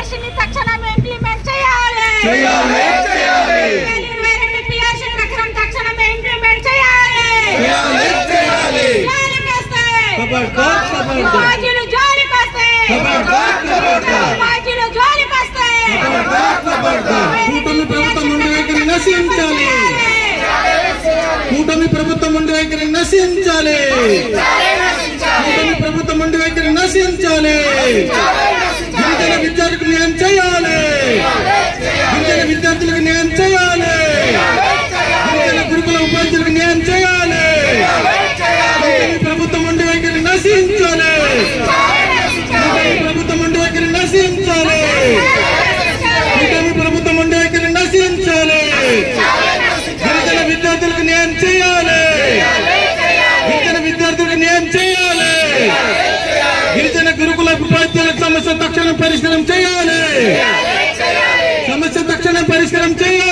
పిఆర్‌ని తక్షణమే ఇంప్లిమెంట్ చేయాలి. తక్షణమే ఇంప్లిమెంట్ చేయాలి. కూటమి ప్రభుత్వం మొండి వైఖరి నశించాలి. కూటమి ప్రభుత్వం మొండి వైఖరి నశించాలి. గిరిజన విద్యార్థులకు న్యాయం చేయాలి. గిరిజన విద్యార్థులకు న్యాయం చేయాలి. గిరిజన గురుకుల ఉపాధ్యాయులకు న్యాయం చేయాలి. కూటమి ప్రభుత్వం మొండి వైఖరి నశించాలి. కూటమి ప్రభుత్వం మొండి వైఖరి నశించాలి. కూటమి ప్రభుత్వం మొండి వైఖరి నశించాలి. గిరిజన విద్యార్థులకు న్యాయం చేయాలి. గిరిజన విద్యార్థులకు న్యాయం చేయాలి. గిరిజన గురుకుల ఉపాధ్యాయుల సమస్య తక్షణం పరిష్కారం చేయాలి. సమస్య తక్షణం పరిష్కారం చేయాలి.